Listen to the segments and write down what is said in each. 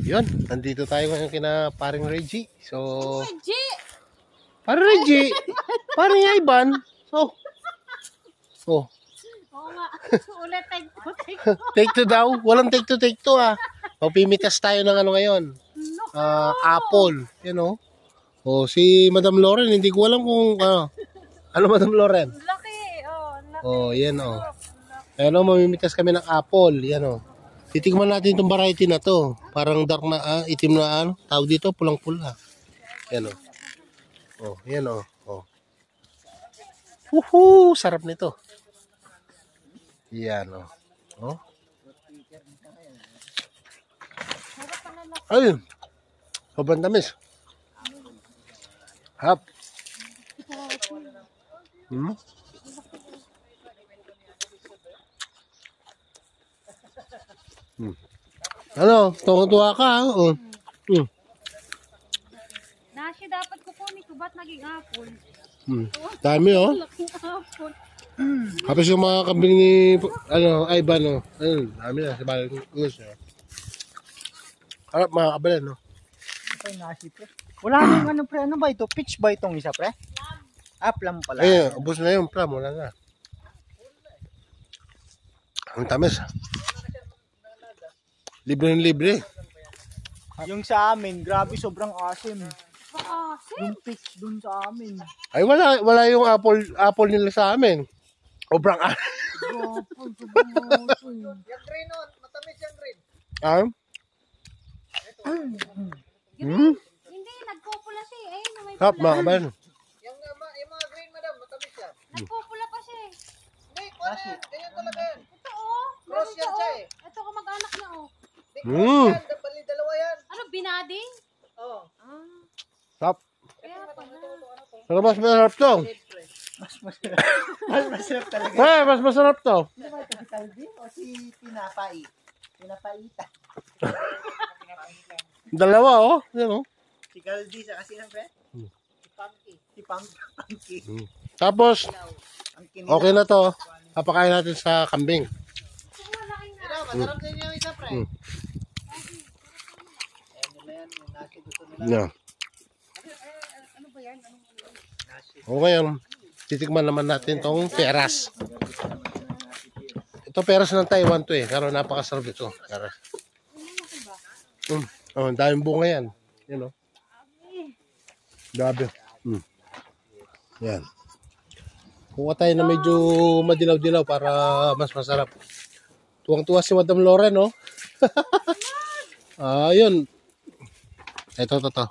Yun, nandito tayo ngayon kina paring Reggie. So, Reggie! paring Reggie, paring Ivan. So, Oo nga. Ulit, take two. take two daw. Walang take two ah. Pimitas tayo ng ano ngayon. Apple. You know. Oh, si Madam Loren, hindi ko alam kung ano Madam Loren? Laki. Laki. Oh, yan oh. Ayan oh, mamimitas kami ng apple. Yan oh. Titigman natin itong variety na to. Parang dark na, itim na ano. Tawag dito, pulang-pula. Yan oh. Oh, yan oh. Oh. Woohoo! Sarap nito. Yan oh. Oh. Ayun. Sobrang tamis. Hap. Ano? Tuwa ka ha? Nashi dapat kukunin ko. Ba't naging apple? Dami oh. Laking apple. Tapos yung mga kambing ni Ivan oh. Ayun, dami na. Sa balang gusto niya. Harap mga kabalan no. Ito yung nasi pre. Wala nang ano pre. Ano ba ito? Peach ba itong isa pre? Plum pala. Eh, ubos na yung plum. Wala na. Ang tamis. Libre. Yung sa amin, grabe sobrang asim. Asim? Yung peach dun sa amin. Ay, wala yung apple nila sa amin. Sobrang asim. Yung green on, matamis yung green. Hindi, nagpupula siya eh. Ayun, may Hap, pula. mga kabalan. Yung mga green madam, matamis yan. Nagpupula pa siya eh. Hindi, yan. Ganyan talaga yan. Ito oh. Cross yan siya eh. Ito kamag-anak niya oh. Bali dalawa yan. Ano, binadi? Oo. Hap. Kaya pala. Pero mas masarap to. Mas masarap talaga. Eh, mas masarap to. Ano ba ito? Si Calvin o si Pinapay? Pinapaita. Dalawa oh. Yan oh. Si Calvin sa kasi ng pre? Si Punky. Si Punky. Tapos, Ang kinila. okay na to. Papakain natin sa kambing. Masarap din yung isa pre. Ayan nila yan. Yung nasi gusto nila. Yeah. Ano ba yan? Okay, titikman naman natin tong peras. Ito peras ng Taiwan to eh. Pero napakasarap ito. Peras. Oh, daming bunga yan. Yan oh. Grabe. Yan. Kuha tayo na medyo madilaw-dilaw para mas masarap. Tuwang-tuwa si Madam Loren, no? Ayun. Ito. Ito.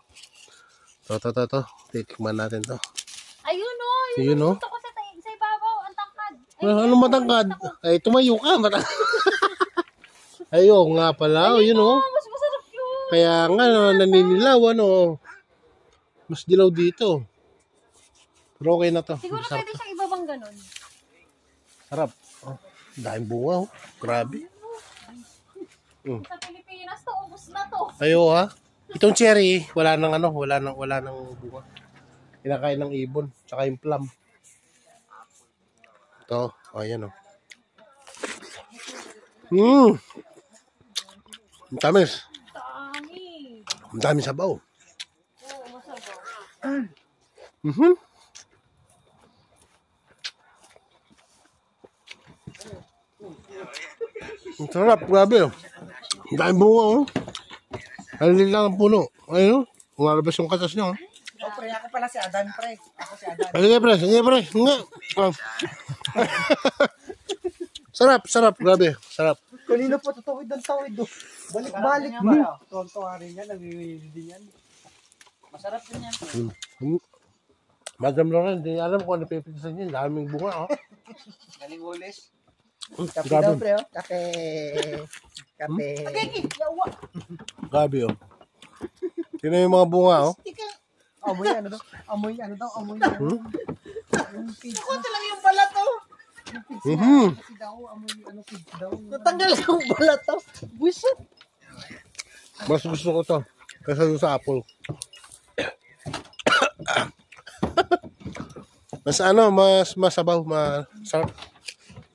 Titikman natin to. Ayun oh. Ayun oh. Gusto ko sa ibabaw. Ang tangkad. Ano matangkad? Ay, tumayo ka. Ayo nga pala. Yun oh. Mas masarap yun. Kaya nga, naninilaw, ano. Mas dilaw dito. Pero okay na to. Siguro Sarap pwede to. siyang ibabang ganun. Sarap. Oh, daming bunga oh. Grabe. Sa Pilipinas to, ubos na to. Ayo ha. Itong cherry, wala nang bunga. Kinakain ng ibon, tsaka yung plum. Ito, ayan oh. Ang tamis. Dami. Ang dami sabaw. Oo, masabaw. Ang sarap, grabe oh. Ang daming bunga oh. Halil lang ang puno. Ayun oh. Umalabas yung katas niya oh. Pre, ako pala si Adan pre. Ako si Adan. Sige pre. Nga. Sarap, grabe. Sarap. Kanina po, tawid ang tawid do. Balik-balik ba? Tuwang-tuwa rin yan, nag-iwili din yan. Masarap din yan. Madam Loren, hindi alam kung ano pipitisan niya. Daming bunga oh. Galing ulis. Grabe. Kape daw pre, oh. Kape. Yawa. Grabe oh. Sino yung mga bunga oh? Amoy ano daw? Amoy ano? Ako talaga yung balat to. Kasi daw, amoy ano kids daw. Natanggal yung balat to. Buisit. Mas gusto ko to. Kaysa doon sa apple. Mas masabaw, masarap.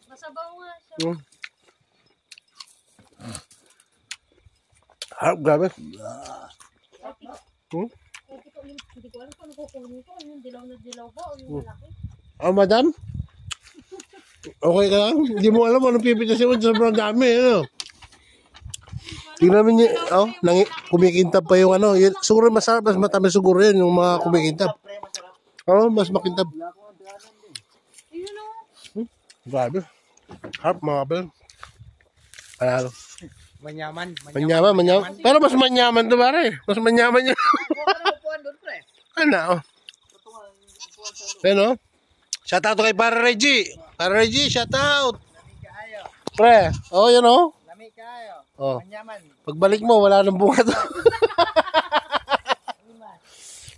Masabaw nga siya. Harap, grabe. Hindi ko alam kung ano kukunin ko. Yung dilaw na dilaw ba o yung malaki? Oh, madam? Okay ka lang? Hindi mo alam anong pipitasin mo. Sobrang dami, ano? Tingnan mo niyo, kumikintab pa yung ano. Yun, siguro masarap, mas matamis siguro yun, yung mga kumikintab. Mas makintab. Ayun o. Grabe. Harap, mga kapal. Panalo. Manyaman. Manyaman. Pero mas manyaman to, pare. Mas manyaman yun. Ano? Ano? Shout out kay Para Reggie. Para Reggie, shout out. Pre, yan o. Lami kayo. Oh. Manyaman. Pagbalik mo, wala nang bunga to.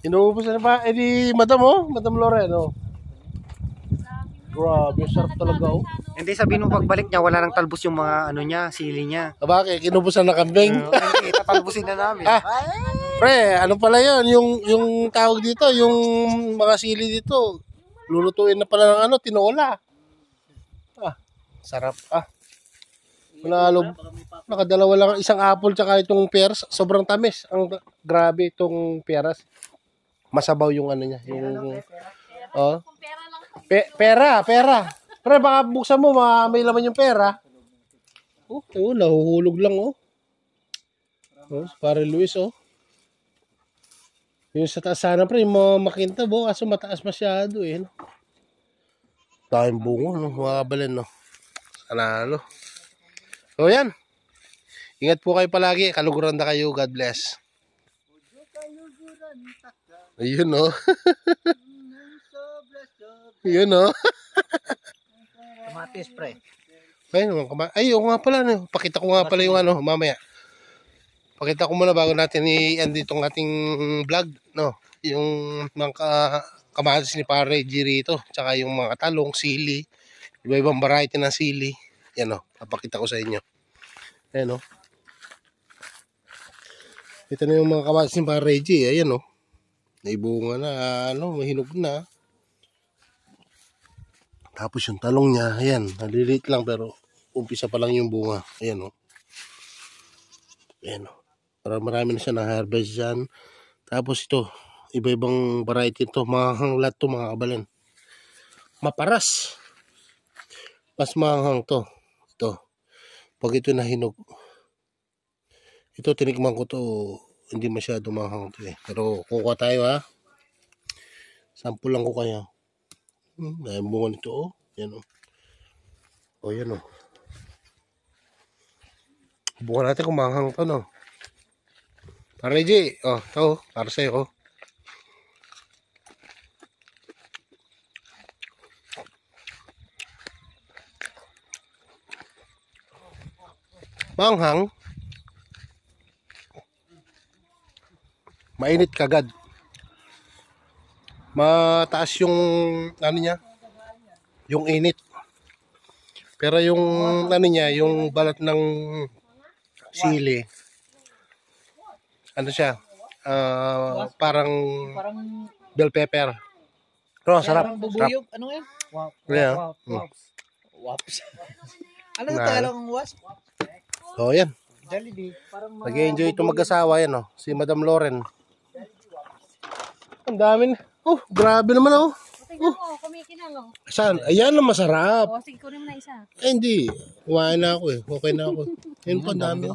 Inuubos na ba? Di Madam Madam Loren, Grabe, sarap talaga, Hindi sabihin mo pagbalik niya, wala nang talbos yung mga ano niya, sili niya. Bakit? Kinubusan na kambing? Hindi, tatalbusin na namin. Pre, ano pala yun? Yung tawag dito, yung mga sili dito, lulutuin na pala ng tinola. Sarap. Manalo. Nakadalawa lang isang apple tsaka itong pears. Sobrang tamis. Grabe itong pears. Masabaw yung ano niya. Yung, Kung pera lang. pera. Pre, baka buksan mo, may laman yung pera. Nahuhulog lang, para Luis, Yung sa taas sana, pre, yung mga makintab, kaso mataas masyado, no? Tayong bungo, mga kabalin, Analo. So, yan. Ingat po kayo palagi. Kaluguran na kayo. God bless. Ayun, Yun, Kamatis, pre. Ay, nga pala, Pakita ko nga pala yung mamaya. Pakita ko muna bago natin i-end itong ating vlog, Yung mga kamatis ni Pare G rito. Tsaka yung mga talong, sili. Iba-ibang variety ng sili. Yan, papakita ko sa inyo. Ayan, Ito na yung mga kamatis ni Pare G. Ayan, naibunga na, mahinog na. Tapos yung talong niya, ayan, naliliit lang pero umpisa pa lang yung bunga. Ayan, Ayan, marami na siya na-harvest dyan. Tapos ito, iba-ibang variety ito. Mga hanglat to, mga kabalan. Maparas. Mas mahanghang to. Ito. Pag ito nahinog. Ito, tinikman ko to. Hindi masyado mahanghang to, Pero kukuha tayo, Sample lang ko kaya. Dahil bunga nito, Yan, yan, Bukan natin kung mahanghang to, Para Reggie, ito, para sa'yo, Manghang. Mainit kagad. Mataas yung niya, yung init. Pero yung niya, yung balat ng sili, siya? Parang bell pepper. Pero sarap. Bubuyog, ano yan? Waps. Ano sa Tagalog ng wasp? Yan. Jollibee. Nag-enjoy itong mag-asawa yan, si Madam Loren. Ang dami na. Grabe naman, Tingnan mo, kumikinang, Saan? Ayan ang masarap. sige, kunin mo na isa. Hindi. Kumain na ako, Okay na ako. Yun pa, dami.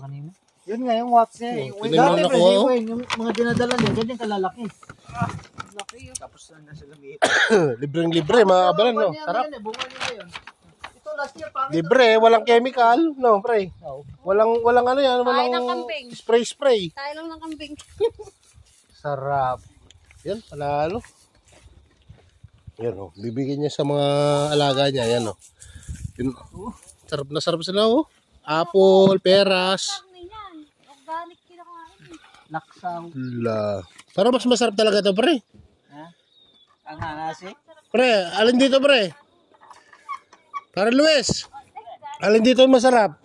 Yun nga, yung wax niya. Tinignan Dati, ako, yung mga dinadala niya, ganyan kalalaki. Laki yun. Tapos na sila liit. Libreng-libre, mga kabalan, Sarap. Bunga niya yun. Ito last year, pangit. Libre, walang chemical, pre. Walang yan, walang ng kambing. spray. Tayo lang ng kambing. Sarap. Yan, palalo. Yan, bibigyan niya sa mga alaga niya, yan, Yun, sarap na sarap sila, Apple, peras. Organic kinakain. Laksaw. Pero mas masarap talaga to, pre. Ang hanasi? Pre, alin dito, pre? Para Luis. Alin dito masarap?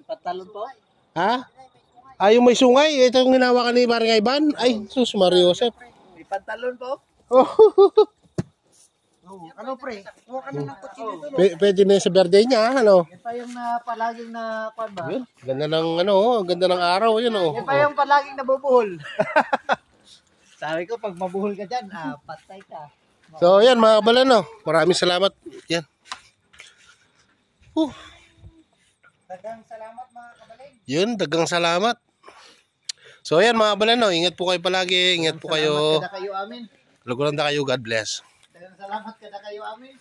Patalon po. Ha? Yung may sungay. Ito yung hinawakan ni Barangay Ivan. Ay, sus, Mario Joseph. May pantalon po. Ano pre? Kuha ka na ng kutsilyo dito. Pwede na yung sa birthday niya, ano? Yan pa yung palaging na kwan ba? Yun, ganda ng ano, ganda ng araw, yun oh. Yan pa yung palaging nabubuhol. Sabi ko, pag mabuhol ka dyan, patay ka. So, yan mga kabalano. Maraming salamat. Yan. Dagang salamat mga kabaling. Yun, dagang salamat. So, yan mga kabalano. Ingat po kayo palagi. Ingat po kayo. Salamat kada kayo amin. Luguranda kayo. God bless. Dagang salamat kada kayo amin.